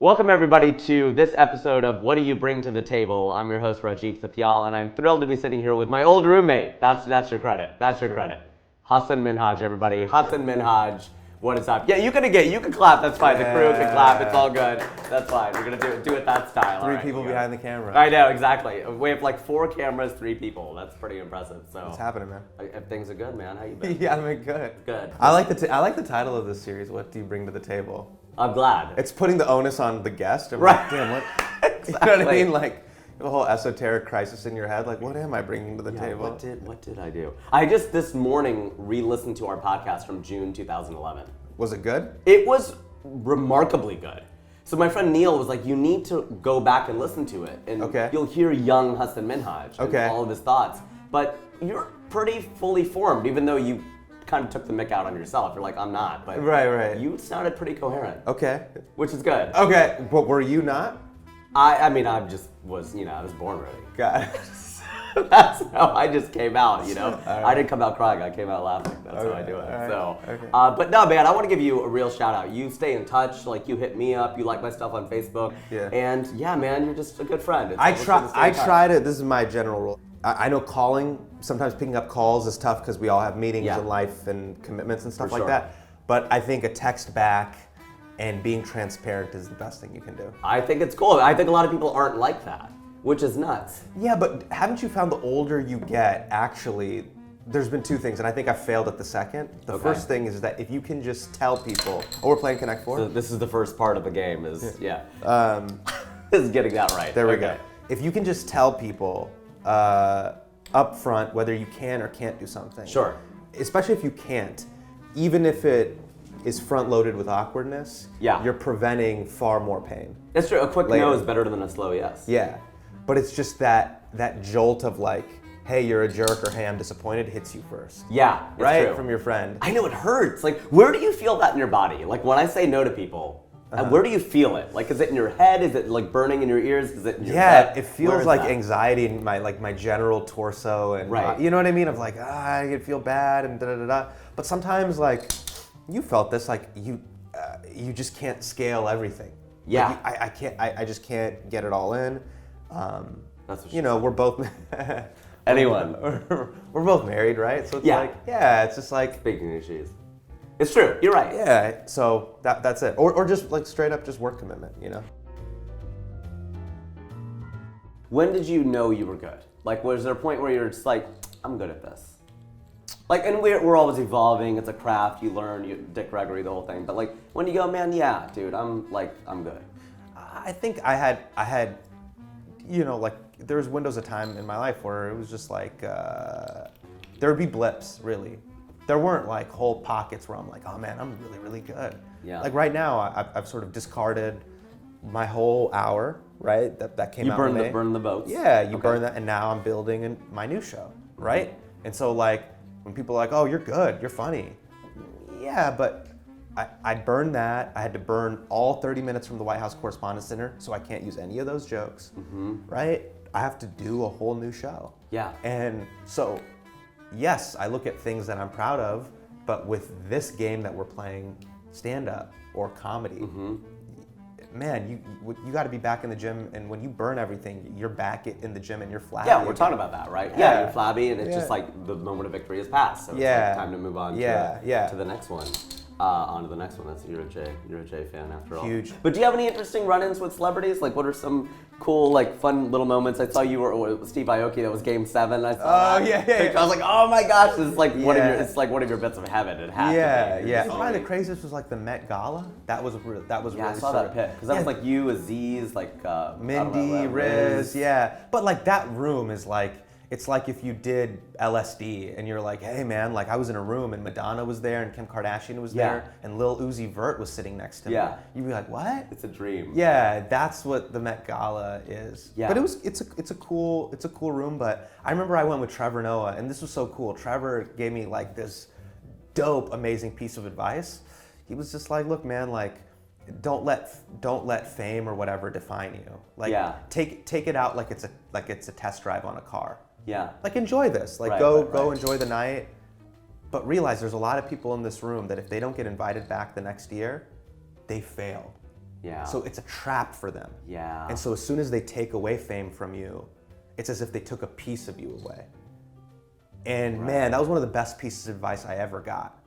Welcome everybody to this episode of What Do You Bring to the Table? I'm your host Rajiv Satyal, and I'm thrilled to be sitting here with my old roommate. That's your credit. That's your credit. Hasan Minhaj, everybody. Hasan Minhaj. What is up? Yeah, you can clap. That's fine. The crew can clap. It's all good. That's fine. We're gonna do it that style. Three people behind the camera. I know, exactly. We have like 4 cameras, 3 people. That's pretty impressive. So what's happening, man? If things are good, man. How you been? Yeah, I'm good. Good. I like the title of this series. What do you bring to the table? I'm glad. It's putting the onus on the guest. I'm right. Like, damn, what? Exactly. You know what I mean? Like the whole esoteric crisis in your head. Like, what am I bringing to the table? What did I do? I just this morning re-listened to our podcast from June 2011. Was it good? It was remarkably good. So my friend Neil was like, you need to go back and listen to it. And you'll hear young Hasan Minhaj and all of his thoughts. But you're pretty fully formed, even though you kind of took the mick out on yourself. You're like, I'm not. But right. You sounded pretty coherent. Okay. Which is good. Okay, but were you not? I mean, I just was, I was born ready. God. That's how I just came out, Right. I didn't come out crying, I came out laughing. That's how I do it. Right. So, okay. But no, man, I want to give you a real shout out. You stay in touch, like you hit me up, you like my stuff on Facebook. Yeah. And yeah, man, you're just a good friend. I try to, this is my general rule. I know sometimes picking up calls is tough because we all have meetings in life and commitments and stuff like that. But I think a text back and being transparent is the best thing you can do. I think it's cool. I think a lot of people aren't like that, which is nuts. Yeah, but haven't you found the older you get, actually, there's been 2 things, and I think I failed at the second. The first thing is that if you can just tell people, we're playing Connect 4? So this is the first part of the game, is is getting that right. There we go. If you can just tell people up front whether you can or can't do something. Sure. Especially if you can't, even if it is front-loaded with awkwardness, you're preventing far more pain. That's true. A quick no is better than a slow yes. Yeah. But it's just that jolt of like, hey, you're a jerk, or hey, I'm disappointed, hits you first. Yeah, it's right? true. From your friend. I know, it hurts. Like, where do you feel that in your body? Like, when I say no to people, where do you feel it? Like, is it in your head? Is it like burning in your ears? Is it in your gut? It feels like anxiety in my general torso, and you know what I mean? Of like, I feel bad and da-da-da-da. But sometimes, like, you felt this, like you just can't scale everything. Yeah. Like, I just can't get it all in. That's what we're both anyone. We're both married, right? So it's like, it's just like speaking your shoes. It's true. You're right. Yeah. So that's it. Or just like straight up just work commitment. When did you know you were good? Like, was there a point where you're just like, I'm good at this? Like, and we're always evolving. It's a craft. You learn. Dick Gregory, the whole thing. But like, when you go, man, yeah, dude, I'm good. I think I had. Like there was windows of time in my life where it was just like, there would be blips, really. There weren't like whole pockets where I'm like, oh man, I'm really, really good. Yeah. Like right now, I've sort of discarded my whole hour, right? That came out in May. You burned the boats. Yeah, you burn that, and now I'm building my new show, right? And so like, when people are like, oh, you're good, you're funny. Yeah, but I burned that. I had to burn all 30 minutes from the White House Correspondents' Dinner, so I can't use any of those jokes, right? I have to do a whole new show. Yeah. And so, yes, I look at things that I'm proud of, but with this game that we're playing, stand-up or comedy, man, you got to be back in the gym, and when you burn everything, you're back in the gym and you're flabby. Yeah, we're talking about that, right? Yeah, you're flabby, and it's just like the moment of victory has passed, so it's like time to move on to the next one. On to the next one. You're a Jay fan after all. Huge. But do you have any interesting run-ins with celebrities? Like, what are some cool, like, fun little moments? I saw you were with Steve Aoki. That was Game 7. I saw that. Yeah. I was like, oh my gosh, this is like one of your bits of heaven. It had to be. Yeah. Probably the craziest was like the Met Gala. That was really. Yeah, I saw that pit because that was like you, Aziz, like Mindy, Riz. Yeah, but like that room is like. It's like if you did LSD and you're like, hey man, like I was in a room and Madonna was there and Kim Kardashian was there and Lil Uzi Vert was sitting next to me. You'd be like, what? It's a dream. Yeah, that's what the Met Gala is. Yeah. But it's a cool room. But I remember I went with Trevor Noah, and this was so cool. Trevor gave me like this dope, amazing piece of advice. He was just like, look, man, like don't let fame or whatever define you. Like take it out like it's a test drive on a car. Yeah. Like enjoy this. Like go enjoy the night. But realize there's a lot of people in this room that if they don't get invited back the next year, they failed. Yeah. So it's a trap for them. Yeah. And so as soon as they take away fame from you, it's as if they took a piece of you away. And man, that was one of the best pieces of advice I ever got.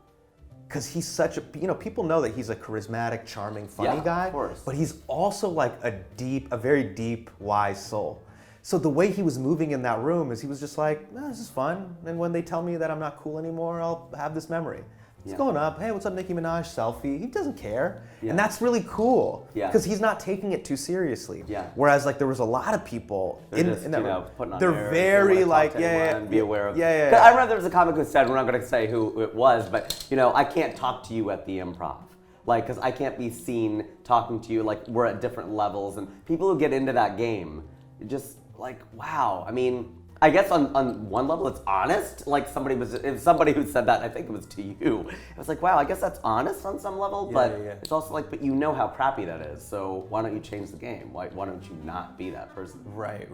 Because he's such a, people know that he's a charismatic, charming, funny guy. Of course. But he's also like a very deep, wise soul. So the way he was moving in that room is he was just like, no, this is fun. And when they tell me that I'm not cool anymore, I'll have this memory. He's going up, hey, what's up, Nicki Minaj, selfie. He doesn't care. Yeah. And that's really cool. Yeah. Because he's not taking it too seriously. Yeah. There was a lot of people They're just, in that room. putting on they're airs, very they wanna talk like, to anyone and be aware of. Yeah. 'Cause I remember there was a comic who said, we're not going to say who it was, but I can't talk to you at the Improv. Because I can't be seen talking to you, we're at different levels. And people who get into that game, just wow. I mean, I guess on one level it's honest. Somebody who said that, I think it was to you. It was like, wow, I guess that's honest on some level, but it's also but you know how crappy that is. So why don't you change the game? Why don't you not be that person? Right.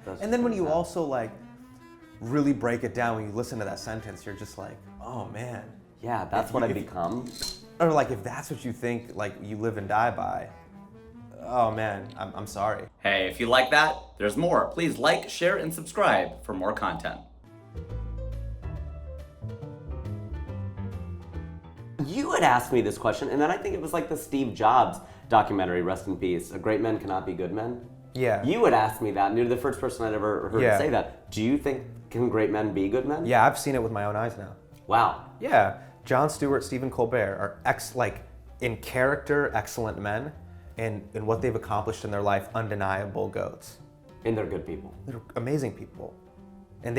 That's And then when you sad. also really break it down, when you listen to that sentence, you're just like, oh man. Yeah, that's what I become. Or if that's what you think you live and die by, oh man, I'm sorry. Hey, if you like that, there's more. Please like, share, and subscribe for more content. You had asked me this question, and then I think it was the Steve Jobs documentary, Rest in Peace, Great Men Cannot Be Good Men. Yeah. You had asked me that, and you're the first person I'd ever heard say that. Do you think, can great men be good men? Yeah, I've seen it with my own eyes now. Wow. Yeah, Jon Stewart, Stephen Colbert are in character, excellent men, and in what they've accomplished in their life, undeniable goats. And they're good people. They're amazing people. And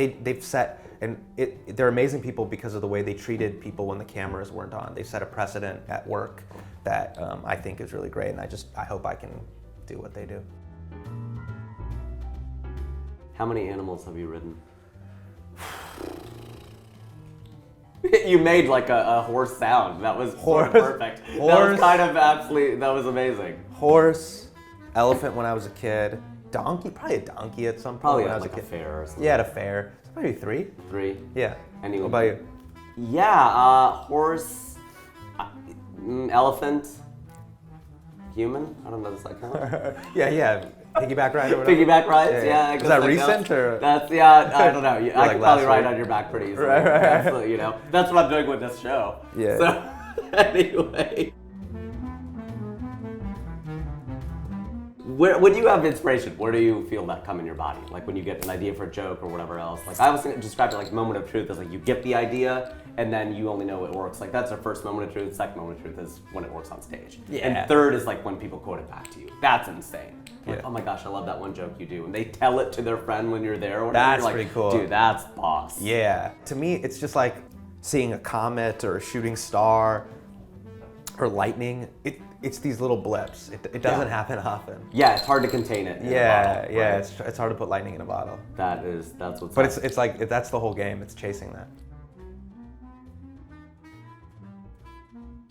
they're amazing people because of the way they treated people when the cameras weren't on. They set a precedent at work that I think is really great, and I hope I can do what they do. How many animals have you ridden? You made a horse sound. That was sort of perfect. That was that was amazing. Horse, elephant when I was a kid, donkey, probably a donkey at some point Probably when I at was a kid. a fair or something. Yeah, at a fair. So maybe 3. 3. Yeah. What about you? Yeah, horse, elephant, human. I don't know, does that count? Yeah. Piggyback ride or whatever. Piggyback rides, yeah. Is that recent or? That's I don't know. I could probably ride week? on your back pretty easily. Right. Absolutely, That's what I'm doing with this show. Yeah. So anyway, when you have inspiration, where do you feel that come in your body? When you get an idea for a joke or whatever else. I always describe it moment of truth as you get the idea and then you only know it works. That's our first moment of truth. Second moment of truth is when it works on stage. Yeah. And third is when people quote it back to you. That's insane. Oh my gosh, I love that one joke you do. And they tell it to their friend when you're there or whatever. That's you're pretty cool. Dude, that's boss. Yeah. To me, it's just like seeing a comet or a shooting star or lightning. It's these little blips. It doesn't happen often. Yeah, it's hard to contain it. Yeah, bottle, yeah. right? It's hard to put lightning in a bottle. That's what's. But that's the whole game. It's chasing that.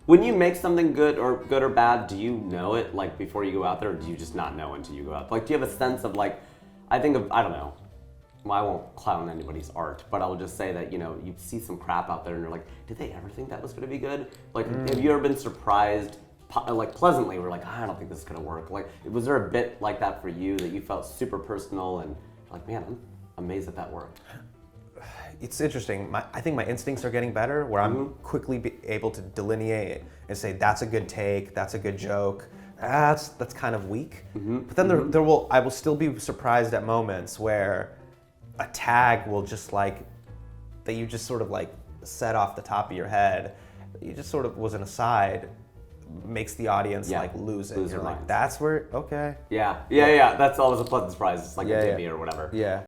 When you make something good or bad, do you know it before you go out there, or do you just not know until you go out? Do you have a sense of I don't know. Well, I won't clown anybody's art, but I will just say that you see some crap out there and you're like, did they ever think that was going to be good? Have you ever been surprised? Pleasantly, we're I don't think this is gonna work. Was there a bit like that for you that you felt super personal and man, I'm amazed that worked? It's interesting. I think my instincts are getting better, where I'm quickly able to delineate and say that's a good take, that's a good joke, that's kind of weak. But then I will still be surprised at moments where a tag will just that you just sort of set off the top of your head. You just sort of was an aside. Makes the audience lose it. Lose You're their minds. That's where okay. Yeah. That's always a pleasant surprise. It's a Jimmy or whatever. Yeah.